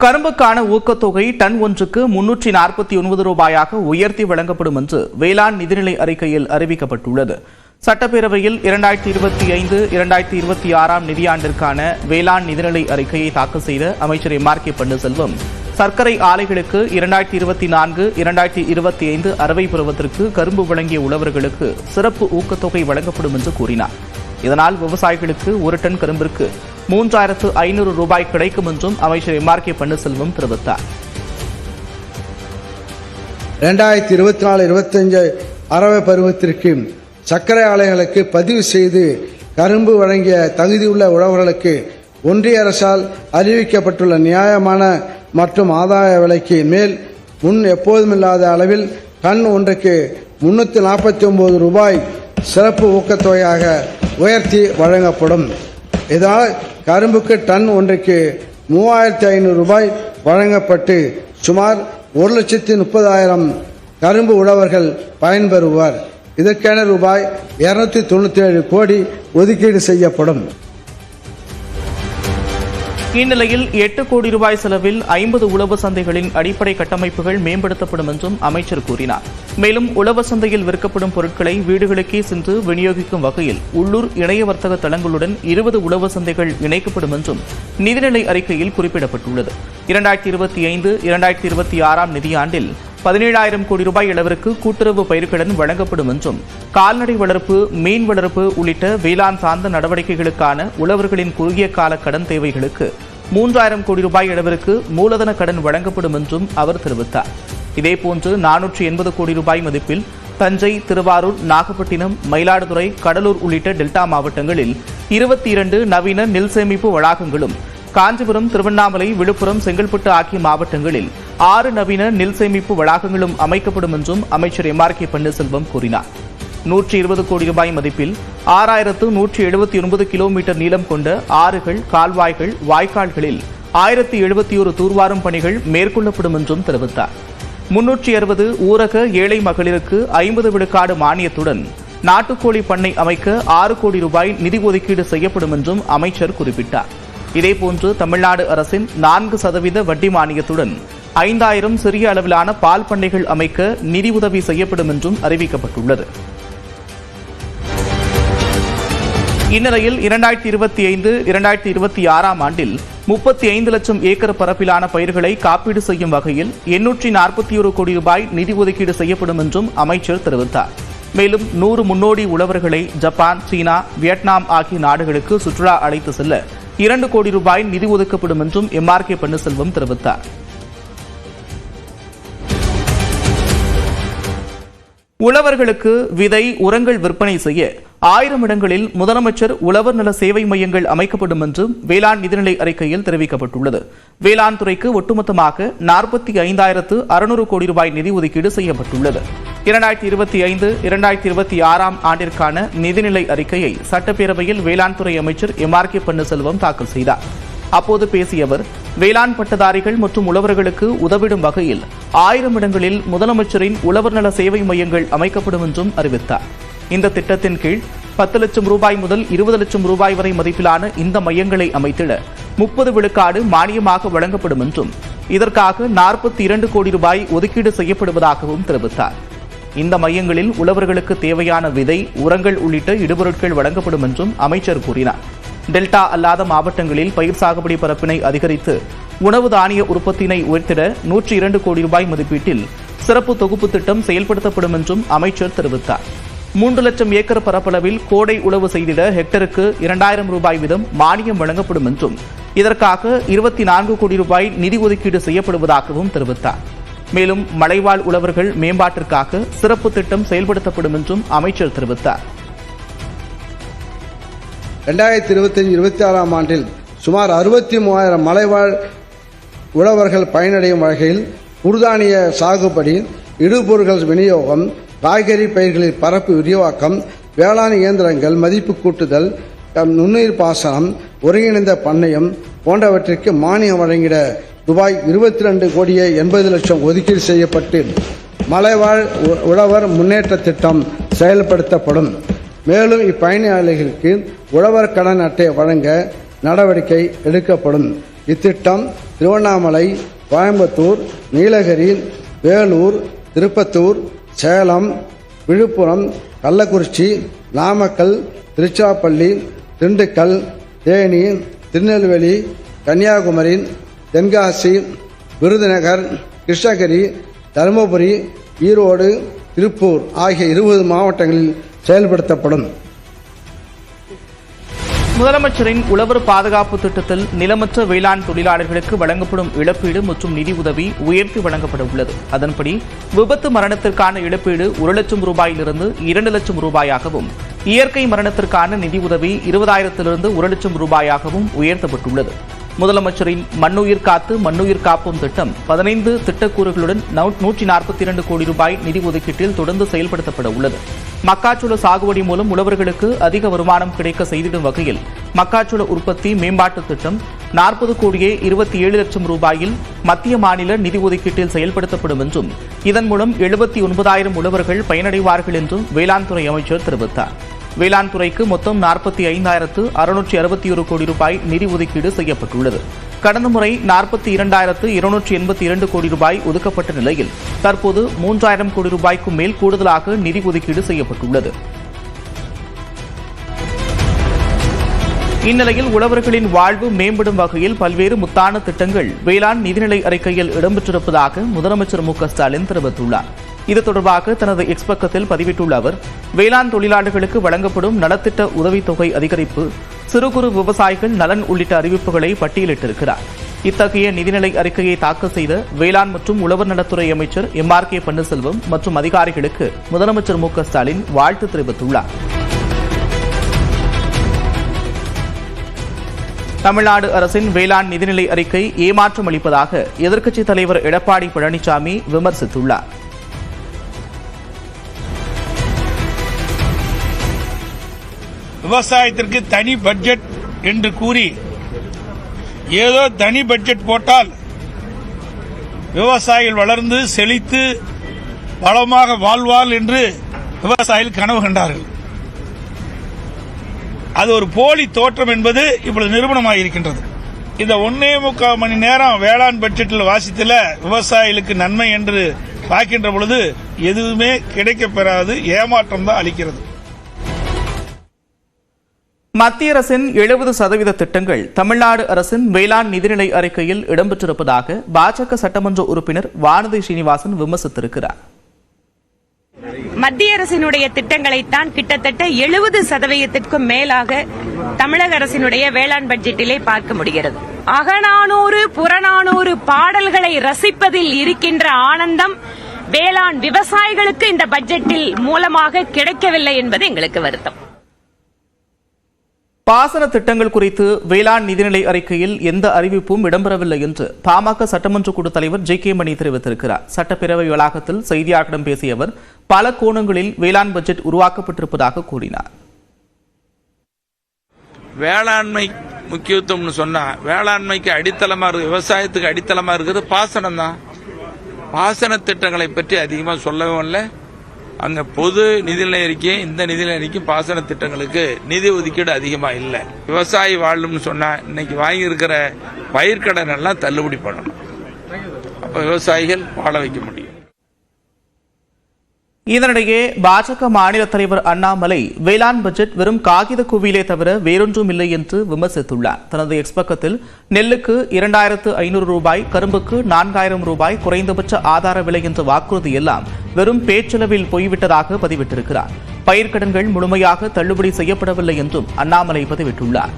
கரும்புக்கான ஊக்கத்தொகை டன் ஒன்றுக்கு 349 ரூபாயாக உயர்த்தி வழங்கப்படும் என்று வேளாண் நிதிநிலை அறிக்கையில் அறிவிக்கப்பட்டுள்ளது. சட்டப்பேரவையில் 2025-2026 நிதியாண்டிற்கான வேளாண் நிதிநிலை அறிக்கையை தாக்கல் செய்த அமைச்சர் எம்.ஆர்.கே. பன்னீர்செல்வம், சர்க்கரை ஆலைகளுக்கு 2024-2025 அறுவை பருவத்திற்கு கரும்பு வழங்கிய உழவர்களுக்கு சிறப்பு ஊக்கத்தொகை வழங்கப்படும் என்று கூறினார். இதனால் விவசாயிகளுக்கு ஒரு டன் கரும்பிற்கு 3500 ரூபாய் கிடைக்கும் என்றும் அமைச்சர் எம்.ஆர்.கே. பன்னீர்செல்வம் தெரிவித்தார். 2024-25 அறுவை பருவத்திற்கு சர்க்கரை ஆலைகளுக்கு பதிவு செய்து கரும்பு வழங்கிய தகுதியுள்ள உழவர்களுக்கு ஒன்றிய அரசால் அறிவிக்கப்பட்டுள்ள நியாயமான மற்றும் ஆதாய விலைக்கு மேல் முன் எப்போதுமில்லாத அளவில் டன் ஒன்றுக்கு 349 ரூபாய் சிறப்பு ஊக்கத்தொகையாக உயர்த்தி வழங்கப்படும். இதனால் கரும்புக்கு டன் ஒன்றுக்கு 3500 ரூபாய் வழங்கப்பட்டு சுமார் 1,30,000 கரும்பு உழவர்கள் பயன்பெறுவார். இதற்கென ரூபாய் 297 கோடி ஒதுக்கீடு செய்யப்படும். இந்நிலையில் 8 கோடி ரூபாய் செலவில் 50 உழவு சந்தைகளின் அடிப்படை கட்டமைப்புகள் மேம்படுத்தப்படும் என்றும் அமைச்சர் கூறினார். மேலும் உழவு சந்தையில் விற்கப்படும் பொருட்களை வீடுகளுக்கே சென்று விநியோகிக்கும் வகையில் உள்ளூர் இணைய வர்த்தக தளங்களுடன் 20 உழவு சந்தைகள் இணைக்கப்படும் என்றும் நிதிநிலை அறிக்கையில் குறிப்பிடப்பட்டுள்ளது. 2025-2026 நிதியாண்டில் 17,000 கோடி ரூபாய் அளவிற்கு கூட்டுறவு பயிர்க்கடன் வழங்கப்படும் என்றும் கால்நடை வளர்ப்பு, மீன் வளர்ப்பு உள்ளிட்ட வேளாண் சார்ந்த நடவடிக்கைகளுக்கான உழவர்களின் குறுகிய கால கடன் தேவைகளுக்கு 3,000 கோடி ரூபாய் அளவிற்கு மூலதன கடன் வழங்கப்படும் என்றும் அவர் தெரிவித்தார். இதேபோன்று 480 கோடி ரூபாய் மதிப்பில் தஞ்சை, திருவாரூர், நாகப்பட்டினம், மயிலாடுதுறை, கடலூர் உள்ளிட்ட டெல்டா மாவட்டங்களில் 22 நவீன நெல் சேமிப்பு வளாகங்களும், காஞ்சிபுரம், திருவண்ணாமலை, விழுப்புரம், செங்கல்பட்டு ஆகிய மாவட்டங்களில் 6 நவீன நெல் சேமிப்பு வளாகங்களும் அமைக்கப்படும் என்றும் அமைச்சர் எம்.ஆர்.கே. பன்னீர்செல்வம் கூறினார். 120 கோடி ரூபாய் மதிப்பில் 6,179 கிலோமீட்டர் நீளம் கொண்ட ஆறுகள், கால்வாய்கள், வாய்க்கால்களில் 1,071 தூர்வாரும் பணிகள் மேற்கொள்ளப்படும் என்றும் தெரிவித்தார். 360 ஊரக ஏழை மகளிருக்கு 50 விழுக்காடு மானியத்துடன் நாட்டுக்கோழி பண்ணை அமைக்க 6 கோடி ரூபாய் நிதி ஒதுக்கீடு செய்யப்படும் என்றும் அமைச்சர் குறிப்பிட்டார். இதேபோன்று தமிழ்நாடு அரசின் 4% வட்டி மானியத்துடன் 5,000 சிறிய அளவிலான பால் பண்ணைகள் அமைக்க நிதி உதவி செய்யப்படும் என்றும் அறிவிக்கப்பட்டுள்ளது. இந்நிலையில் 2025-2026 ஆண்டில் 35 லட்சம் ஏக்கர் பரப்பிலான பயிர்களை காப்பீடு செய்யும் வகையில் 841 கோடி ரூபாய் நிதி ஒதுக்கீடு செய்யப்படும் என்றும் அமைச்சர் தெரிவித்தார். மேலும் 100 முன்னோடி உழவர்களை ஜப்பான், சீனா, வியட்நாம் ஆகிய நாடுகளுக்கு சுற்றுலா அழைத்து செல்ல 2 கோடி ரூபாய் நிதி ஒதுக்கப்படும் என்றும் எம்.ஆர்.கே. பன்னீர்செல்வம் தெரிவித்தார். உழவர்களுக்கு விதை, உரங்கள் விற்பனை செய்ய 1000 இடங்களில் முதலமைச்சர் உழவர் நல சேவை மையங்கள் அமைக்கப்படும் என்றும் வேளாண் நிதிநிலை அறிக்கையில் தெரிவிக்கப்பட்டுள்ளது. வேளாண் துறைக்கு ஒட்டுமொத்தமாக 45,600 கோடி ரூபாய் நிதி ஒதுக்கீடு செய்யப்பட்டுள்ளது. 2025-2026 ஆண்டிற்கான நிதிநிலை அறிக்கையை சட்டப்பேரவையில் வேளாண் துறை அமைச்சர் எம்.ஆர்.கே. பன்னீர்செல்வம் தாக்கல் செய்தார். அப்போது பேசிய அவர், வேளாண் பட்டதாரிகள் மற்றும் உழவர்களுக்கு உதவிடும் வகையில் 1000 இடங்களில் முதலமைச்சரின் உழவர் நல சேவை மையங்கள் அமைக்கப்படும் என்றும் அறிவித்தார். இந்த திட்டத்தின் கீழ் 10 லட்சம் ரூபாய் முதல் 20 லட்சம் ரூபாய் வரை மதிப்பிலான இந்த மையங்களை அமைத்திட 30 விழுக்காடு மானியமாக வழங்கப்படும் என்றும் இதற்காக 42 கோடி ரூபாய் ஒதுக்கீடு செய்யப்படுவதாகவும் தெரிவித்தார். இந்த மையங்களில் உழவர்களுக்கு தேவையான விதை, உரங்கள் உள்ளிட்ட இடுபொருட்கள் வழங்கப்படும் என்றும் அமைச்சர் கூறினார். டெல்டா அல்லாத மாவட்டங்களில் பயிர் சாகுபடி பரப்பினை அதிகரித்து உணவு தானிய உற்பத்தியினை உயர்த்திட 102 கோடி ரூபாய் மதிப்பீட்டில் சிறப்பு தொகுப்பு திட்டம் செயல்படுத்தப்படும் என்றும் அமைச்சர் தெரிவித்தார். 3 லட்சம் ஏக்கர் பரப்பளவில் கோடை உழவு செய்திட ஹெக்டருக்கு 2,000 ரூபாய் வீதம் மானியம் வழங்கப்படும் என்றும் இதற்காக 24 கோடி ரூபாய் நிதி ஒதுக்கீடு செய்யப்படுவதாகவும் தெரிவித்தார். மேலும் மலைவாழ் உழவர்கள் மேம்பாட்டிற்காக சிறப்பு திட்டம் செயல்படுத்தப்படும் என்றும் அமைச்சர் தெரிவித்தார். 2025-26 ஆண்டில் சுமார் 63,000 மலைவாழ் உழவர்கள் பயனடையும் வகையில் குறுதானிய சாகுபடி, இடுபொருட்கள் விநியோகம், காய்கறி பயிர்களில் பரப்பு விரிவாக்கம், வேளாண் இயந்திரங்கள் மதிப்பு கூட்டுதல், நுண்ணுயிர் பாசனம், ஒருங்கிணைந்த பண்ணையம் போன்றவற்றிற்கு மானியம் வழங்கிட ரூபாய் 22 கோடியே 80 லட்சம் ஒதுக்கீடு செய்யப்பட்டு மலைவாழ் உழவர் முன்னேற்ற திட்டம் செயல்படுத்தப்படும். மேலும் இப்பயனாளிகளுக்கு உழவர் கடன் அட்டை வழங்க நடவடிக்கை எடுக்கப்படும். இத்திட்டம் திருவண்ணாமலை, கோயம்புத்தூர், நீலகிரி, வேலூர், திருப்பத்தூர், சேலம், விழுப்புரம், கள்ளக்குறிச்சி, நாமக்கல், திருச்சிராப்பள்ளி, திண்டுக்கல், தேனி, திருநெல்வேலி, கன்னியாகுமரி, தென்காசி, விருதுநகர், கிருஷ்ணகிரி, தருமபுரி, ஈரோடு, திருப்பூர் ஆகிய 20 மாவட்டங்களில் செயல்படுத்தப்படும். முதலமைச்சரின் உழவர் பாதுகாப்பு திட்டத்தில் நிலமற்ற வேளாண் தொழிலாளர்களுக்கு வழங்கப்படும் இழப்பீடு மற்றும் நிதி உதவி உயர்த்தி வழங்கப்பட உள்ளது. அதன்படி விபத்து மரணத்திற்கான இழப்பீடு 1 லட்சம் ரூபாயிலிருந்து 2 லட்சம் ரூபாயாகவும், இயற்கை மரணத்திற்கான நிதி உதவி 20,000 1 லட்சம் ரூபாயாகவும் உயர்த்தப்பட்டுள்ளது. முதலமைச்சரின் மண்ணுயிர் காத்து மண்ணுயிர் காப்போம் திட்டம் 15 திட்டக்கூறுகளுடன் 142 கோடி ரூபாய் நிதி ஒதுக்கீட்டில் தொடர்ந்து செயல்படுத்தப்பட உள்ளது. மக்காச்சோள சாகுபடி மூலம் உழவர்களுக்கு அதிக வருமானம் கிடைக்க செய்திடும் வகையில் மக்காச்சோள உற்பத்தி மேம்பாட்டு திட்டம் 40 கோடியே 27 லட்சம் ரூபாயில் மத்திய மாநில நிதி ஒதுக்கீட்டில் செயல்படுத்தப்படும் என்றும், இதன் மூலம் 79,000 உழவர்கள் பயனடைவார்கள் என்றும் வேளாண் துறை அமைச்சர் தெரிவித்தார். வேளாண் துறைக்கு மொத்தம் 45,661 கோடி ரூபாய் நிதி ஒதுக்கீடு செய்யப்பட்டுள்ளது. கடந்த முறை 42,282 கோடி ரூபாய் ஒதுக்கப்பட்ட நிலையில் தற்போது 3,000 கோடி ரூபாய்க்கும் மேல் கூடுதலாக நிதி ஒதுக்கீடு செய்யப்பட்டுள்ளது. இந்நிலையில் உழவர்களின் வாழ்வு மேம்படும் வகையில் பல்வேறு முத்தான திட்டங்கள் வேளாண் நிதிநிலை அறிக்கையில் இடம்பெற்றிருப்பதாக முதலமைச்சர் மு க ஸ்டாலின் தெரிவித்துள்ளார். இது தொடர்பாக தனது எக்ஸ் பக்கத்தில் பதிவிட்டுள்ள அவர், வேளாண் தொழிலாளர்களுக்கு வழங்கப்படும் நலத்திட்ட உதவித்தொகை அதிகரிப்பு, சிறு குறு விவசாயிகள் நலன் உள்ளிட்ட அறிவிப்புகளை பட்டியலிட்டிருக்கிறார். இத்தகைய நிதிநிலை அறிக்கையை தாக்கல் செய்த வேளாண் மற்றும் உழவர் நலத்துறை அமைச்சர் MRK பன்னீர்செல்வம் மற்றும் அதிகாரிகளுக்கு முதலமைச்சர் மு க ஸ்டாலின் வாழ்த்து தெரிவித்துள்ளார். தமிழ்நாடு அரசின் வேளாண் நிதிநிலை அறிக்கை ஏமாற்றம் அளிப்பதாக எதிர்க்கட்சித் தலைவர் எடப்பாடி பழனிசாமி விமர்சித்துள்ளார். விவசாயத்திற்கு தனி பட்ஜெட் என்று கூறி ஏதோ தனி பட்ஜெட் போட்டால் விவசாயிகள் வளர்ந்து செழித்து வளமாக வாழ்வாள் என்று விவசாயிகள் கனவு கண்டார்கள். அது ஒரு போலி தோற்றம் என்பது இப்பொழுது நிரூபணமாகியிருக்கின்றது. இந்த 1.25 மணி நேரம் வேளாண் பட்ஜெட்டில் வாசித்தல விவசாயிகளுக்கு நன்மை என்று பார்க்கின்ற பொழுது எதுவுமே கிடைக்கப்பெறாது, ஏமாற்றம் தான் அளிக்கிறது. மத்திய அரசின் 70% திட்டங்கள் தமிழ்நாடு அரசின் வேளாண் நிதிநிலை அறிக்கையில் இடம்பெற்றிருப்பதாக பாஜக சட்டமன்ற உறுப்பினர் வானதி ஸ்ரீனிவாசன் விமர்சித்திருக்கிறார். மத்திய அரசினுடைய திட்டங்களைத்தான் கிட்டத்தட்ட 70%க்கும் மேலாக தமிழக அரசினுடைய வேளாண் பட்ஜெட்டிலே பார்க்க முடிகிறது. அகநானூறு புறநானூறு பாடல்களை ரசிப்பதில் இருக்கின்ற ஆனந்தம் வேளாண் விவசாயிகளுக்கு இந்த பட்ஜெட்டில் மூலமாக கிடைக்கவில்லை என்பது எங்களுக்கு வருத்தம். பாசன திட்டங்கள் குறித்து வேளாண் நிதிநிலை அறிக்கையில் எந்த அறிவிப்பும் இடம்பெறவில்லை என்று பாமக சட்டமன்ற குழு தலைவர் ஜே.கே. மணி தெரிவித்திருக்கிறார். சட்டப்பேரவை வளாகத்தில் செய்தியாளர்களிடம் பேசிய அவர், பல கோணங்களில் வேளாண் பட்ஜெட் உருவாக்கப்பட்டிருப்பதாக கூறினார். வேளாண்மை முக்கியத்துவம்னு சொன்னா வேளாண்மைக்கு அடித்தளமா இருக்கு, விவசாயத்துக்கு அடித்தளமா இருக்கிறது பாசனம் தான். பாசன திட்டங்களை பற்றி அதிகமாக சொல்லவும் இல்லை. அங்க பொது நிதிநிலை அறிக்கை, இந்த நிதிநிலை அறிக்கை பாசன திட்டங்களுக்கு நிதி ஒதுக்கீடு அதிகமா இல்லை. விவசாயி வாழணும்னு சொன்னா இன்னைக்கு வாங்கி இருக்கிற பயிர்க்கடன் எல்லாம் தள்ளுபடி பண்ணணும். அப்ப விவசாயிகள் வாழ வைக்க முடியும். இதனிடையே பாஜக மாநில தலைவர் அண்ணாமலை வேளாண் பட்ஜெட் வெறும் காகித குவியிலே தவிர வேறொன்றும் இல்லை என்று விமர்சித்துள்ளார். தனது எக்ஸ் பக்கத்தில் நெல்லுக்கு 2,500 ரூபாய், கரும்புக்கு 4,000 ரூபாய் குறைந்தபட்ச ஆதார விலை என்ற வாக்குறுதி எல்லாம் வெறும் பேச்சளவில் போய்விட்டதாக பதிவிட்டிருக்கிறார். பயிர்க்கடன்கள் முழுமையாக தள்ளுபடி செய்யப்படவில்லை என்றும் அண்ணாமலை பதிவிட்டுள்ளார்.